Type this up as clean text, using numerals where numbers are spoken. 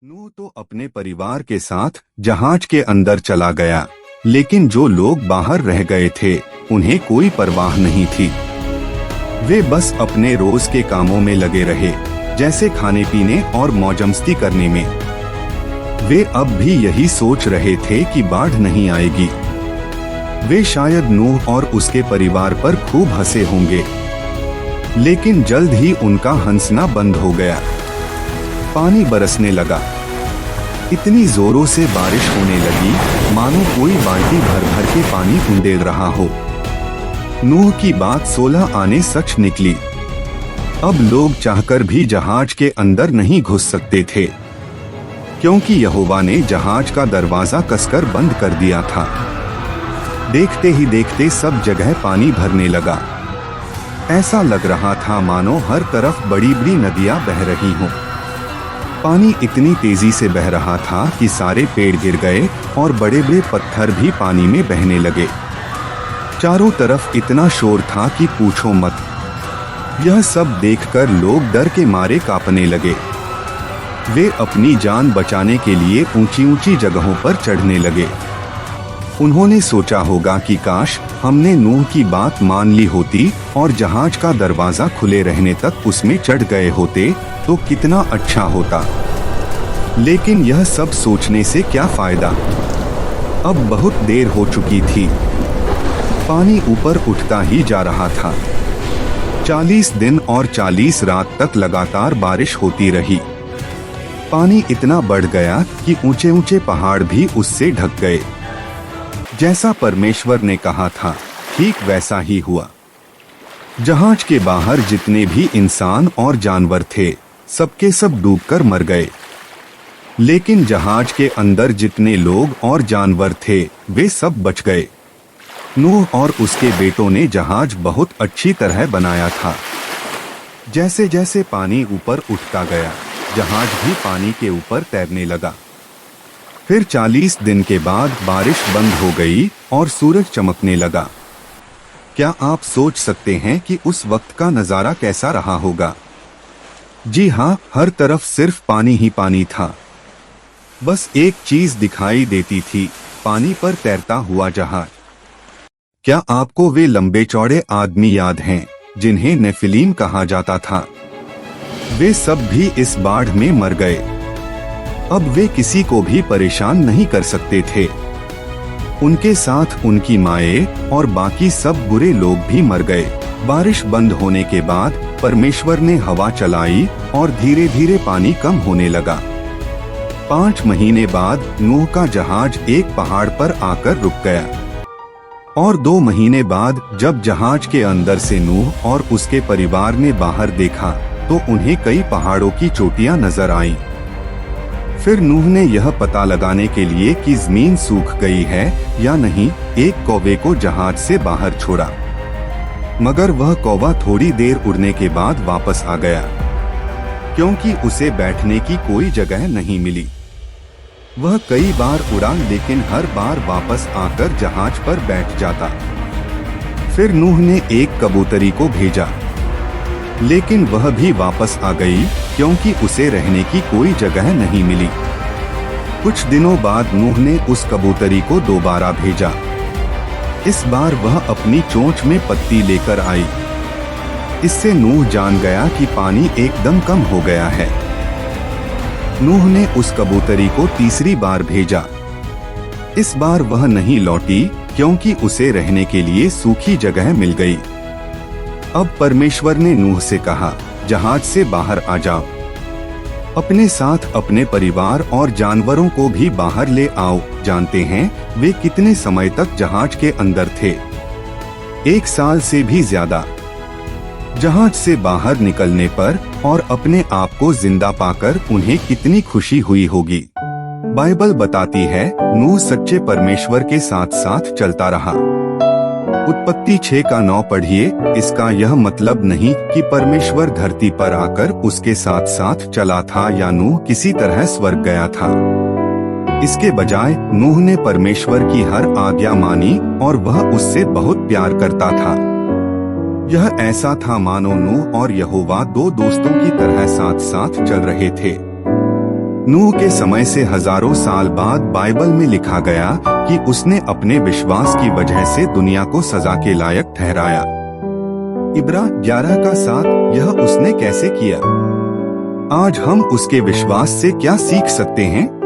नूह तो अपने परिवार के साथ जहाज के अंदर चला गया, लेकिन जो लोग बाहर रह गए थे उन्हें कोई परवाह नहीं थी। वे बस अपने रोज के कामों में लगे रहे, जैसे खाने पीने और मौजमस्ती करने में। वे अब भी यही सोच रहे थे कि बाढ़ नहीं आएगी। वे शायद नूह और उसके परिवार पर खूब हंसे होंगे, लेकिन जल्द ही उनका हंसना बंद हो गया। पानी बरसने लगा। इतनी जोरों से बारिश होने लगी मानो कोई बाल्टी भर भर के पानी उंडेल रहा हो। नूह की बात 16 आने सच निकली। अब लोग चाहकर भी जहाज के अंदर नहीं घुस सकते थे, क्योंकि यहोवा ने जहाज का दरवाजा कसकर बंद कर दिया था। देखते ही देखते सब जगह पानी भरने लगा। ऐसा लग रहा था मानो हर तरफ बड़ी बड़ी नदियां बह रही हों। पानी इतनी तेजी से बह रहा था कि सारे पेड़ गिर गए और बड़े बड़े पत्थर भी पानी में बहने लगे। चारों तरफ इतना शोर था कि पूछो मत। यह सब देखकर लोग डर के मारे कांपने लगे। वे अपनी जान बचाने के लिए ऊंची ऊंची जगहों पर चढ़ने लगे। उन्होंने सोचा होगा कि काश हमने नूह की बात मान ली होती और जहाज का दरवाजा खुले रहने तक उसमें चढ़ गए होते तो कितना अच्छा होता। लेकिन यह सब सोचने से क्या फायदा। अब बहुत देर हो चुकी थी। पानी ऊपर उठता ही जा रहा था। 40 दिन और 40 रात तक लगातार बारिश होती रही। पानी इतना बढ़ गया कि ऊंचे ऊंचे पहाड़ भी उससे ढक गए। जैसा परमेश्वर ने कहा था, ठीक वैसा ही हुआ। जहाज के बाहर जितने भी इंसान और जानवर थे, सबके सब डूबकर मर गए। लेकिन जहाज के अंदर जितने लोग और जानवर थे, वे सब बच गए। नूह और उसके बेटों ने जहाज बहुत अच्छी तरह बनाया था। जैसे जैसे पानी ऊपर उठता गया, जहाज भी पानी के ऊपर तैरने लगा। फिर 40 दिन के बाद बारिश बंद हो गई और सूरज चमकने लगा। क्या आप सोच सकते हैं कि उस वक्त का नजारा कैसा रहा होगा? जी हाँ, हर तरफ सिर्फ पानी ही पानी था। बस एक चीज दिखाई देती थी, पानी पर तैरता हुआ जहाज। क्या आपको वे लंबे चौड़े आदमी याद हैं जिन्हें नेफिलीम कहा जाता था? वे सब भी इस बाढ़ में मर गए। अब वे किसी को भी परेशान नहीं कर सकते थे। उनके साथ उनकी माएं और बाकी सब बुरे लोग भी मर गए। बारिश बंद होने के बाद परमेश्वर ने हवा चलाई और धीरे धीरे पानी कम होने लगा। 5 महीने बाद नूह का जहाज एक पहाड़ पर आकर रुक गया। और 2 महीने बाद जब जहाज के अंदर से नूह और उसके परिवार ने बाहर देखा तो उन्हें कई पहाड़ों की चोटियां नजर आईं। फिर नूह ने यह पता लगाने के लिए कि जमीन सूख गई है या नहीं, एक कौवे को जहाज से बाहर छोड़ा। मगर वह कौवा थोड़ी देर उड़ने के बाद वापस आ गया, क्योंकि उसे बैठने की कोई जगह नहीं मिली। वह कई बार उड़ा, लेकिन हर बार वापस आकर जहाज पर बैठ जाता। फिर नूह ने एक कबूतरी को भेजा, लेकिन वह भी वापस आ गई, क्योंकि उसे रहने की कोई जगह नहीं मिली। कुछ दिनों बाद नूह ने उस कबूतरी को दोबारा भेजा। इस बार वह अपनी चोंच में पत्ती लेकर आई। इससे नूह जान गया कि पानी एकदम कम हो गया है। नूह ने उस कबूतरी को तीसरी बार भेजा। इस बार वह नहीं लौटी, क्योंकि उसे रहने के लिए सूखी जगह मिल गई। अब परमेश्वर ने नूह से कहा, जहाज से बाहर आ जाओ। अपने साथ अपने परिवार और जानवरों को भी बाहर ले आओ। जानते हैं वे कितने समय तक जहाज के अंदर थे? 1 साल से भी ज्यादा। जहाज से बाहर निकलने पर और अपने आप को जिंदा पाकर उन्हें कितनी खुशी हुई होगी। बाइबल बताती है नूह सच्चे परमेश्वर के साथ साथ चलता रहा। उत्पत्ति 6:9 पढ़िए। इसका यह मतलब नहीं कि परमेश्वर धरती पर आकर उसके साथ साथ चला था या नूह किसी तरह स्वर्ग गया था। इसके बजाय नूह ने परमेश्वर की हर आज्ञा मानी और वह उससे बहुत प्यार करता था। यह ऐसा था मानो नूह और यहोवा 2 दोस्तों की तरह साथ साथ चल रहे थे। नूह के समय से हजारों साल बाद बाइबल में लिखा गया कि उसने अपने विश्वास की वजह से दुनिया को सजा के लायक ठहराया। इब्रा 11:7 यह उसने कैसे किया? आज हम उसके विश्वास से क्या सीख सकते हैं?